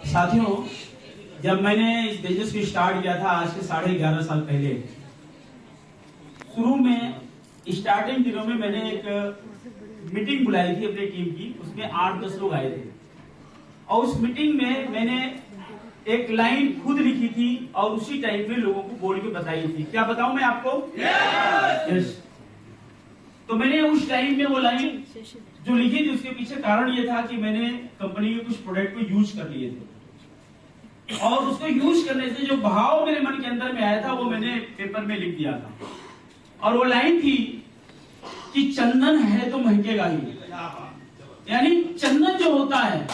साथियों, जब मैंने इस बिजनेस को स्टार्ट किया था आज से 11.5 साल पहले, शुरू में स्टार्टिंग दिनों में मैंने एक मीटिंग बुलाई थी अपनी टीम की। उसमें 8-10 लोग आए थे और उस मीटिंग में मैंने एक लाइन खुद लिखी थी और उसी टाइम में लोगों को बोल के बताई थी। क्या बताऊं मैं आपको? यस। तो मैंने उस टाइम में वो लाइन जो लिखी थी उसके पीछे कारण ये था कि मैंने कंपनी के कुछ प्रोडक्ट को यूज कर लिए थे और उसको यूज करने से जो भाव मेरे मन के अंदर में आया था वो मैंने पेपर में लिख दिया था। और वो लाइन थी कि चंदन है तो महकेगा ही। यानी चंदन जो होता है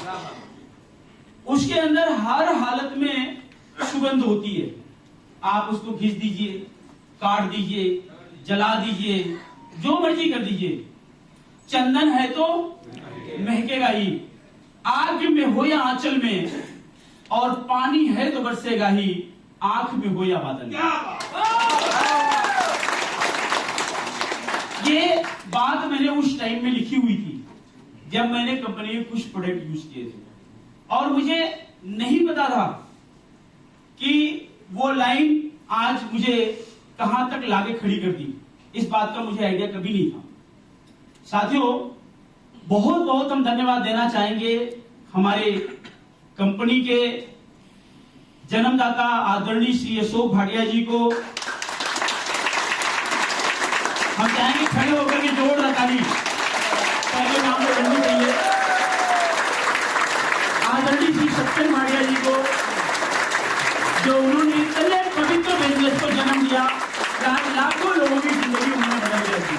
उसके अंदर हर हालत में सुगंध होती है। आप उसको घिस दीजिए, काट दीजिए, जला दीजिए, जो मर्जी कर दीजिए, चंदन है तो महकेगा ही। आग में हो या आंचल में, और पानी है तो बरसेगा ही, आंख में हो या बादल। ये बात मैंने उस टाइम में लिखी हुई थी जब मैंने कंपनी के कुछ प्रोडक्ट यूज किए थे और मुझे नहीं पता था कि वो लाइन आज मुझे कहां तक लाके खड़ी कर दी। इस बात का मुझे आइडिया कभी नहीं था। साथियों, बहुत बहुत हम धन्यवाद देना चाहेंगे हमारे कंपनी के जन्मदाता आदरणीय श्री अशोक भाटिया जी को। हम चाहेंगे खड़े होकर के जोरदार ताली पहले नाम को बननी चाहिए। आदरणीय श्री सत्यम भाटिया जी को, जो उन्होंने इतने पवित्र बिजनेस को जन्म दिया, लाखों लोगों की जिंदगी उन्होंने बदल दी।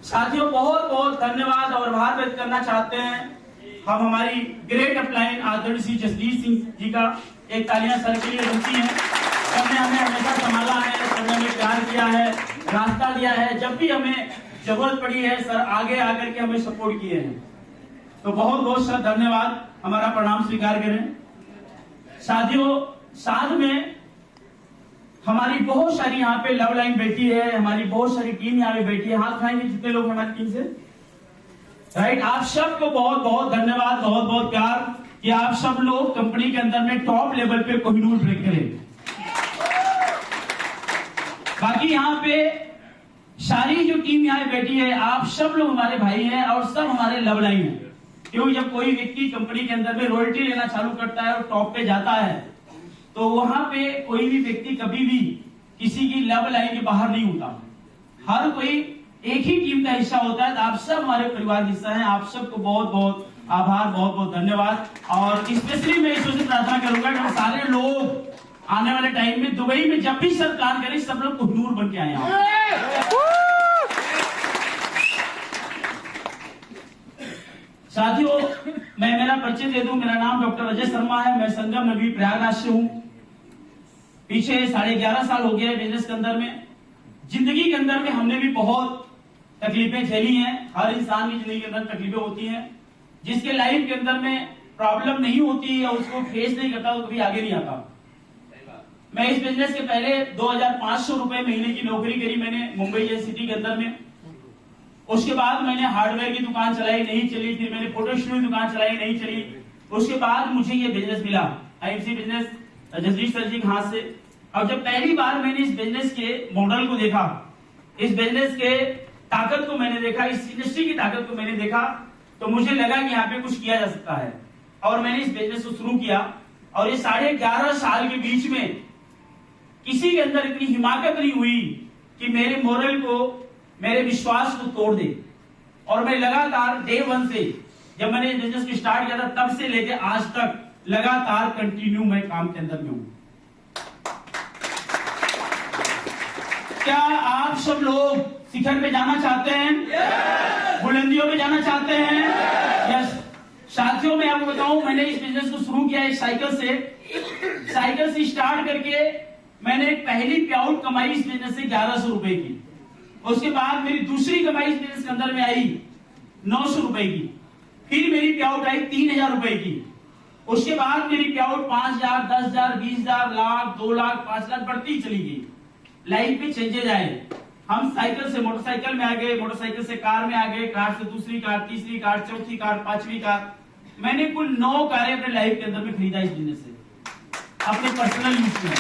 साथियों, बहुत बहुत धन्यवाद और आभार व्यक्त करना चाहते हैं हम हमारी ग्रेट अपलाइन आदरणीय श्री जसदीप सिंह जी का। एक तालियां सर के लिए बनती हैं। सबने हमें हमेशा संभाला है, सबने हमें प्यार किया है, रास्ता दिया है। जब भी हमें जरूरत पड़ी है सर आगे आकर के हमें सपोर्ट किए हैं। तो बहुत बहुत सर धन्यवाद, हमारा प्रणाम स्वीकार करें। साथियों, साथ में हमारी बहुत सारी यहाँ पे लव लाइन बैठी है, हमारी बहुत सारी टीम यहाँ पे बैठी है। हाथ उठाएंगे जितने लोग हमारी टीम से, राइट। आप सबको बहुत बहुत धन्यवाद, बहुत बहुत प्यार कि आप सब लोग कंपनी के अंदर में टॉप लेवल पे कोहिनूर ब्रेक करें। बाकी यहाँ पे सारी जो टीम यहाँ बैठी है, आप सब लोग हमारे भाई हैं और सब हमारे लव लाइन है। क्योंकि जब कोई व्यक्ति कंपनी के अंदर में रॉयल्टी लेना चालू करता है और टॉप पे जाता है तो वहां पे कोई भी व्यक्ति कभी भी किसी की लव लाइन के बाहर नहीं होता। हर कोई एक ही टीम का हिस्सा होता है। तो आप सब हमारे परिवार का हिस्सा हैं। आप सबको बहुत बहुत आभार, बहुत बहुत धन्यवाद। और स्पेशली मैं ईश्वर से प्रार्थना करूंगा कि सारे लोग आने वाले टाइम में दुबई में जब भी सब काम करें, सब लोग कोहिनूर बन के आए। साथियों, मैं मेरा परिचय दे दूं। मेरा नाम डॉक्टर अजय शर्मा है। मैं संगम नगरी प्रयागराज से हूं। पीछे 11.5 साल हो गया बिजनेस के अंदर में। जिंदगी के अंदर में हमने भी बहुत तकलीफें झेली हैं। हर इंसान की जिंदगी के अंदर तकलीफें होती हैं। जिसके लाइफ के अंदर में प्रॉब्लम नहीं होती या उसको फेस नहीं करता वो कभी आगे नहीं आता। मैं इस बिजनेस के पहले 2500 रुपए महीने की नौकरी करी मैंने मुंबई जैसी सिटी के अंदर में। उसके बाद मैंने हार्डवेयर की दुकान चलाई, नहीं चली। फिर मैंने फोटो स्टूडियो की दुकान चलाई, नहीं चली। उसके बाद मुझे ये बिजनेस मिला, आईएमसी बिजनेस, जसदीप सर जी के हाथ से। अब जब पहली बार मैंने इस बिजनेस के मॉडल को देखा, इस बिजनेस के ताकत को मैंने देखा, इस इंडस्ट्री की ताकत को मैंने देखा, तो मुझे लगा कि यहाँ पे कुछ किया जा सकता है। और मैंने इस बिजनेस को शुरू किया। और ये 11.5 साल के बीच में किसी के अंदर इतनी हिम्मत नहीं हुई कि मेरे मोरल को, मेरे विश्वास को तोड़ दे। और मैं लगातार डे 1 से, जब मैंने बिजनेस को स्टार्ट किया था तब से लेके आज तक लगातार कंटिन्यू मैं काम के अंदर में हूं। क्या आप सब लोग शिखर पे जाना चाहते हैं? बुलंदियों पे जाना चाहते हैं? यस। साथियों, मैं आपको बताऊं, मैंने इस बिजनेस को शुरू किया एक साइकिल से स्टार्ट करके मैंने पहली पे आउट कमाई इस बिजनेस से 1100 रुपए की। उसके बाद मेरी दूसरी कमाई इस बिजनेस के अंदर में आई 900 रुपए की। फिर मेरी पे आउट आई 3000 रुपए की। उसके बाद मेरी पे आउट 5000, 10000, 20000, लाख, 2 लाख, 5 लाख बढ़ती चली गई। लाइफ में चेंजेज आए। हम साइकिल से मोटरसाइकिल में आ गए, मोटरसाइकिल से कार में आ गए, कार से दूसरी कार, तीसरी कार, चौथी कार, पांचवी कार। मैंने कुल 9 कारें अपने लाइफ के अंदर में खरीदा इस बिजनेस से, अपने पर्सनल यूज में।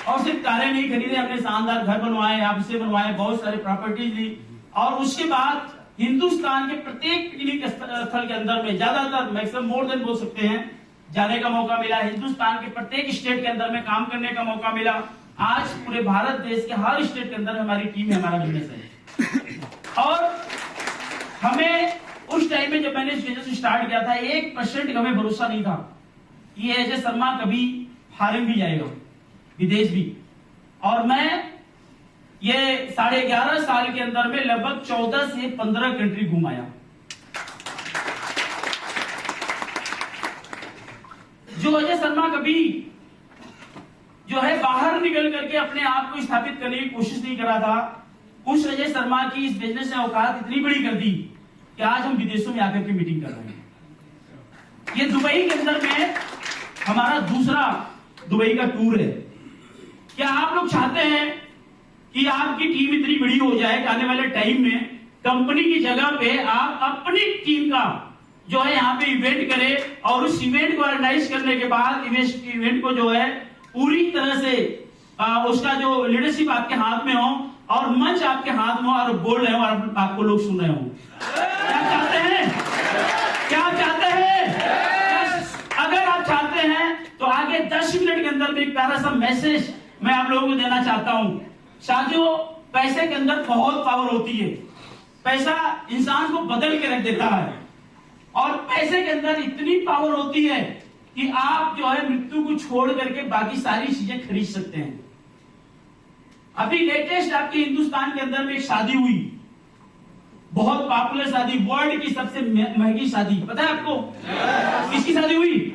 और सिर्फ कारें नहीं खरीदे, अपने शानदार घर बनवाए, ऑफिस बनवाए, बहुत सारे प्रॉपर्टीज ली। और उसके बाद हिंदुस्तान के प्रत्येक पिकनिक स्थल के अंदर में ज्यादातर, मैक्सिमम मोर देन बोल सकते हैं, जाने का मौका मिला। हिंदुस्तान के प्रत्येक स्टेट के अंदर में काम करने का मौका मिला। आज पूरे भारत देश के हर स्टेट के अंदर हमारी टीम है, हमारा बिजनेस है। और हमें उस टाइम में जब मैंने इस बिजनेस स्टार्ट किया था, 1% का हमें भरोसा नहीं था कि अजय शर्मा कभी फॉरेन भी जाएगा, विदेश भी। और मैं ये 11.5 साल के अंदर में लगभग 14 से 15 कंट्री घुमाया। जो अजय शर्मा कभी जो है बाहर निकल करके अपने आप को स्थापित करने की कोशिश नहीं करा था, उस अजय शर्मा की इस बिजनेस ने औकात इतनी बड़ी कर दी कि आज हम विदेशों में आकर के मीटिंग कर रहे हैं। ये दुबई के अंदर में हमारा दूसरा दुबई का टूर है। क्या आप लोग चाहते हैं कि आपकी टीम इतनी बड़ी हो जाए कि आने वाले टाइम में कंपनी की जगह पे आप अपनी टीम का जो है यहाँ पे इवेंट करें, और उस इवेंट को ऑर्गेनाइज करने के बाद इवेंट को जो है पूरी तरह से उसका जो लीडरशिप आपके हाथ में हो और मंच आपके हाथ में हो और बोल रहे हो और आपको लोग सुन रहे हो। क्या चाहते हैं? क्या चाहते हैं? अगर आप चाहते हैं तो आगे 10 मिनट के अंदर में एक प्यारा सा मैसेज मैं आप लोगों को देना चाहता हूं। साथियों, पैसे के अंदर बहुत पावर होती है। पैसा इंसान को बदल के रख देता है, और पैसे के अंदर इतनी पावर होती है कि आप जो है मृत्यु को छोड़ करके बाकी सारी चीजें खरीद सकते हैं। अभी लेटेस्ट आपके हिंदुस्तान के अंदर में एक शादी हुई, बहुत पॉपुलर शादी, वर्ल्ड की सबसे महंगी शादी, पता है आपको? किसकी शादी हुई?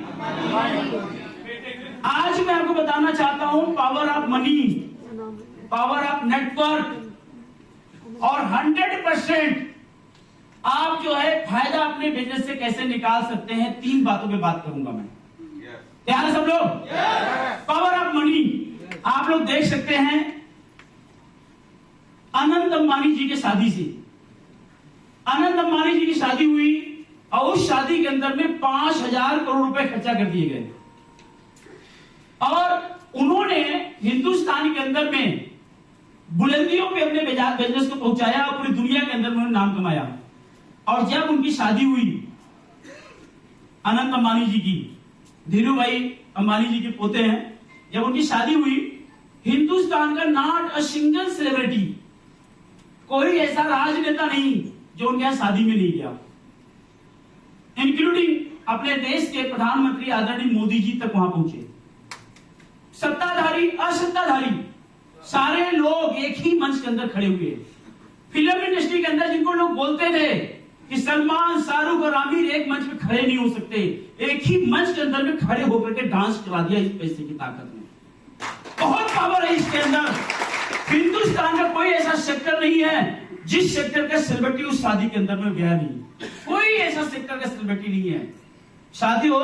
आज मैं आपको बताना चाहता हूं power of money, power of network, और 100% आप जो है फायदा अपने बिजनेस से कैसे निकाल सकते हैं। 3 बातों पे बात करूंगा मैं। तैयार है सब लोग? Power of money. आप लोग देख सकते हैं अनंत अंबानी जी के शादी से, अनंत अंबानी जी की शादी हुई और उस शादी के अंदर में 5,000 करोड़ रुपए खर्चा कर दिए गए, और उन्होंने हिंदुस्तान के अंदर में बुलंदियों पे अपने बिजनेस को पहुंचाया और पूरी दुनिया के अंदर उन्होंने नाम कमाया। और जब उनकी शादी हुई अनंत अंबानी जी की, धीरू भाई अंबानी जी के पोते हैं, जब उनकी शादी हुई, हिंदुस्तान का नॉट अ सिंगल सेलिब्रिटी, कोई ऐसा राजनेता नहीं जो उनके यहां शादी में नहीं गया, इंक्लूडिंग अपने देश के प्रधानमंत्री आदरणीय मोदी जी तक वहां पहुंचे। सत्ताधारी असत्ताधारी सारे लोग एक ही मंच के अंदर खड़े हुए। फिल्म इंडस्ट्री के अंदर जिनको लोग बोलते थे कि सलमान, शाहरुख और आमिर एक मंच पे खड़े नहीं हो सकते, एक ही मंच के अंदर में खड़े होकर के डांस करा दिया इस पैसे की ताकत में। बहुत पावर है इसके अंदर। हिंदुस्तान का कोई ऐसा सेक्टर नहीं है जिस सेक्टर का सेलिब्रिटी उस शादी के अंदर में गया नहीं, कोई ऐसा सेक्टर का सेलिब्रिटी नहीं है। साथियों,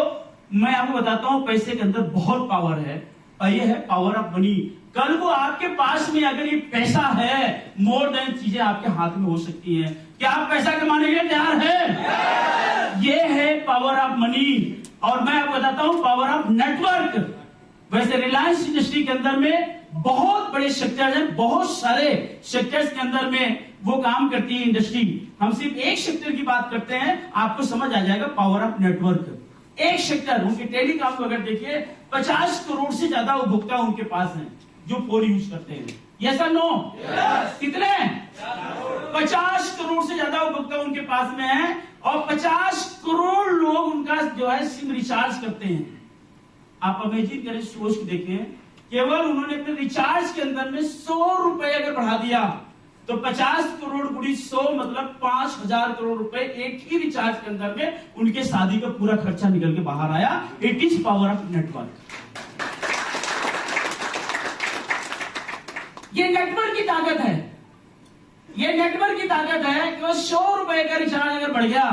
मैं आपको बताता हूं पैसे के अंदर बहुत पावर है, और ये है पावर ऑफ मनी। कल को आपके पास में अगर ये पैसा है, मोर देन चीजें आपके हाथ में हो सकती हैं। क्या आप पैसा कमाने के लिए तैयार हैं? ये है पावर ऑफ मनी। और मैं आपको बताता हूं पावर ऑफ नेटवर्क। वैसे रिलायंस इंडस्ट्री के अंदर में बहुत बड़े सेक्टर्स हैं, बहुत सारे सेक्टर्स के अंदर में वो काम करती है इंडस्ट्री। हम सिर्फ एक सेक्टर की बात करते हैं, आपको समझ आ जाएगा पावर ऑफ नेटवर्क। एक सेक्टर उनके टेलीकॉम को अगर देखिए, 50 करोड़ से ज्यादा उपभोक्ता उनके पास हैं जो फोन यूज करते हैं। यस और नो? कितने? 50 करोड़ से ज्यादा उपभोक्ता उनके पास में है, और 50 करोड़ लोग उनका जो है सिम रिचार्ज करते हैं। आप अमेजिंग करें, सोच के देखें, केवल उन्होंने अपने रिचार्ज के अंदर में 100 रुपए अगर बढ़ा दिया तो 50 करोड़ गुड़ी 100 मतलब 5,000 करोड़ रुपए एक ही रिचार्ज के अंदर में उनके शादी का पूरा खर्चा निकल के बाहर आया। It is power of network. ये नेटवर्क की ताकत है, ये नेटवर्क की ताकत है कि 100 रुपए का रिचार्ज अगर बढ़ गया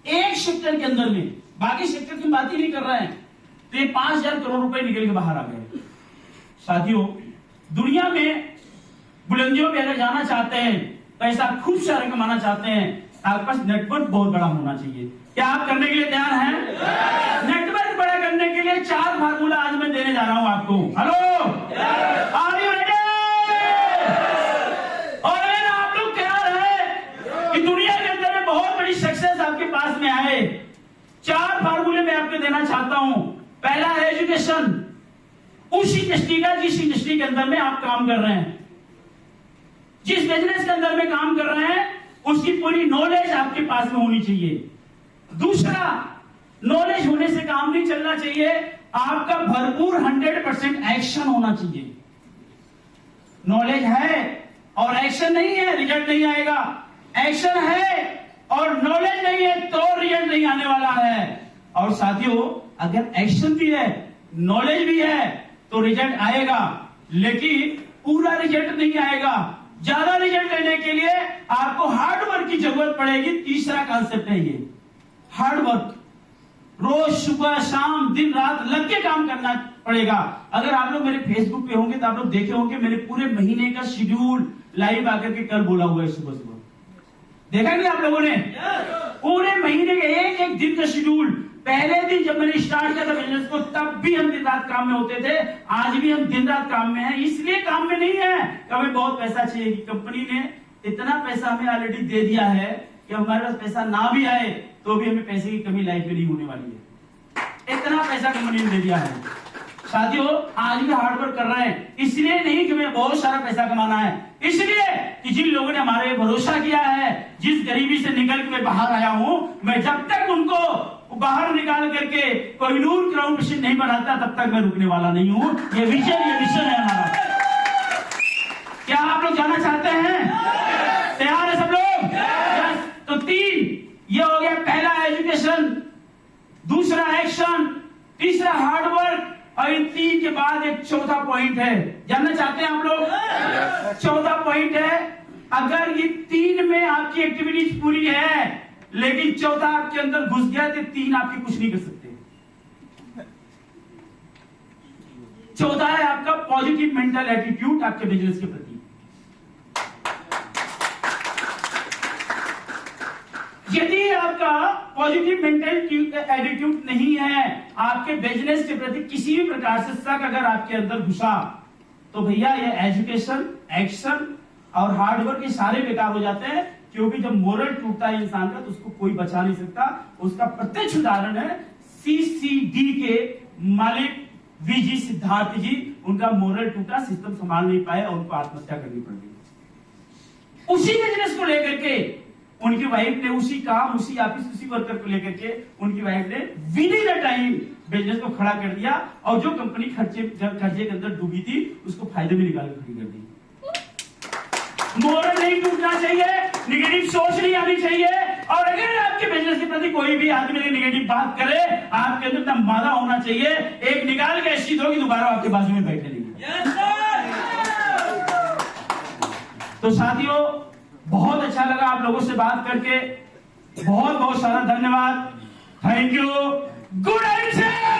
एक सेक्टर के अंदर में, बाकी सेक्टर की बात ही नहीं कर रहे हैं, तो ये 5,000 करोड़ रुपए निकल के बाहर आ गए। साथियों, दुनिया में बुलंदियों पे अगर जाना चाहते हैं, पैसा खूब सारा कमाना चाहते हैं, आपके पास नेटवर्क बहुत बड़ा होना चाहिए। क्या आप करने के लिए तैयार हैं? नेटवर्क बड़ा करने के लिए 4 फार्मूला आज मैं देने जा रहा हूं आपको। Hello, are you ready? और अगर आप लोग तैयार हैं कि दुनिया के अंदर में बहुत बड़ी सक्सेस आपके पास में आए, 4 फार्मूले मैं आपको देना चाहता हूं। पहला है एजुकेशन। उस इंडस्ट्री का जिस इंडस्ट्री के अंदर में आप काम कर रहे हैं, जिस बिजनेस के अंदर में काम कर रहे हैं, उसकी पूरी नॉलेज आपके पास में होनी चाहिए। दूसरा, नॉलेज होने से काम नहीं चलना चाहिए, आपका भरपूर 100% एक्शन होना चाहिए। नॉलेज है और एक्शन नहीं है, रिजल्ट नहीं आएगा। एक्शन है और नॉलेज नहीं है तो रिजल्ट नहीं आने वाला है। और साथियों, अगर एक्शन भी है, नॉलेज भी है तो रिजल्ट आएगा, लेकिन पूरा रिजल्ट नहीं आएगा। ज्यादा रिजल्ट लेने के लिए आपको हार्ड वर्क की जरूरत पड़ेगी। तीसरा कॉन्सेप्ट है ये, हार्ड वर्क। रोज सुबह शाम दिन रात लग के काम करना पड़ेगा। अगर आप लोग मेरे फेसबुक पे होंगे तो आप लोग देखे होंगे मैंने पूरे महीने का शेड्यूल लाइव आकर के कल बोला हुआ है। सुबह सुबह देखा नहीं आप लोगों ने? पूरे महीने के एक एक दिन का शेड्यूल। पहले दिन जब मैंने स्टार्ट किया था बिजनेस को, तब भी हम दिन रात काम में होते थे। आज भी हम दिन रात काम में हैं। इसलिए काम में नहीं है कि हमें बहुत पैसा चाहिए, कि कंपनी ने इतना पैसा हमें ऑलरेडी दे दिया है कि हमारे पास पैसा ना भी आए तो भी हमें पैसे की कमी लाइफ में नहीं होने वाली है। इतना पैसा कंपनी ने दे दिया है। साथियों, आज भी हार्ड वर्क कर रहे हैं, इसलिए नहीं कि हमें बहुत सारा पैसा कमाना है, इसलिए कि जिन लोगों ने हमारे भरोसा किया है, जिस गरीबी से निकल के मैं बाहर आया हूं, मैं जब तक उनको बाहर निकाल करके कोहिनूर क्राउन प्रिंस नहीं बनाता तब तक मैं रुकने वाला नहीं हूं। ये मिशन है हमारा। क्या आप लोग जाना चाहते हैं? तैयार है सब लोग? तो 3 ये हो गया। पहला एजुकेशन, दूसरा एक्शन, तीसरा हार्ड वर्क, और इन 3 के बाद एक चौथा पॉइंट है। जानना चाहते हैं आप लोग? चौथा पॉइंट है, अगर ये 3 में आपकी एक्टिविटीज पूरी है लेकिन चौथा आपके अंदर घुस गया तो 3 आपके कुछ नहीं कर सकते। चौथा है आपका पॉजिटिव मेंटल एटीट्यूड आपके बिजनेस के प्रति। यदि आपका पॉजिटिव मेंटल एटीट्यूड नहीं है, आपके बिजनेस के प्रति किसी भी प्रकार से शक अगर आपके अंदर घुसा, तो भैया ये एजुकेशन, एक्शन और हार्ड वर्क ये सारे बेकार हो जाते हैं। क्योंकि जब मोरल टूटता है इंसान का तो उसको कोई बचा नहीं सकता। उसका प्रत्यक्ष उदाहरण है CCD के मालिक VG सिद्धार्थ जी। उनका मोरल टूटा, सिस्टम संभाल नहीं पाए और उनको आत्महत्या करनी पड़ गई। उसी बिजनेस को लेकर के उनकी वाइफ ने उसी काम, उसी ऑफिस, उसी वर्कर को लेकर के उनकी वाइफ ने विद इन टाइम बिजनेस को खड़ा कर दिया और जो कंपनी कर्जे के अंदर डूबी थी उसको फायदे में निकाल कर खड़ी कर दी। मोरल नहीं टूटना चाहिए, नेगेटिव सोच नहीं आनी चाहिए। और अगर आपके बिजनेस के प्रति कोई भी आदमी नेगेटिव बात करे, आपके अंदर इतना मादा होना चाहिए, एक निकाल के ऐसी दो कि दोबारा आपके बाजू में बैठे नहीं। तो साथियों, बहुत अच्छा लगा आप लोगों से बात करके। बहुत बहुत सारा धन्यवाद। Thank you. Good night.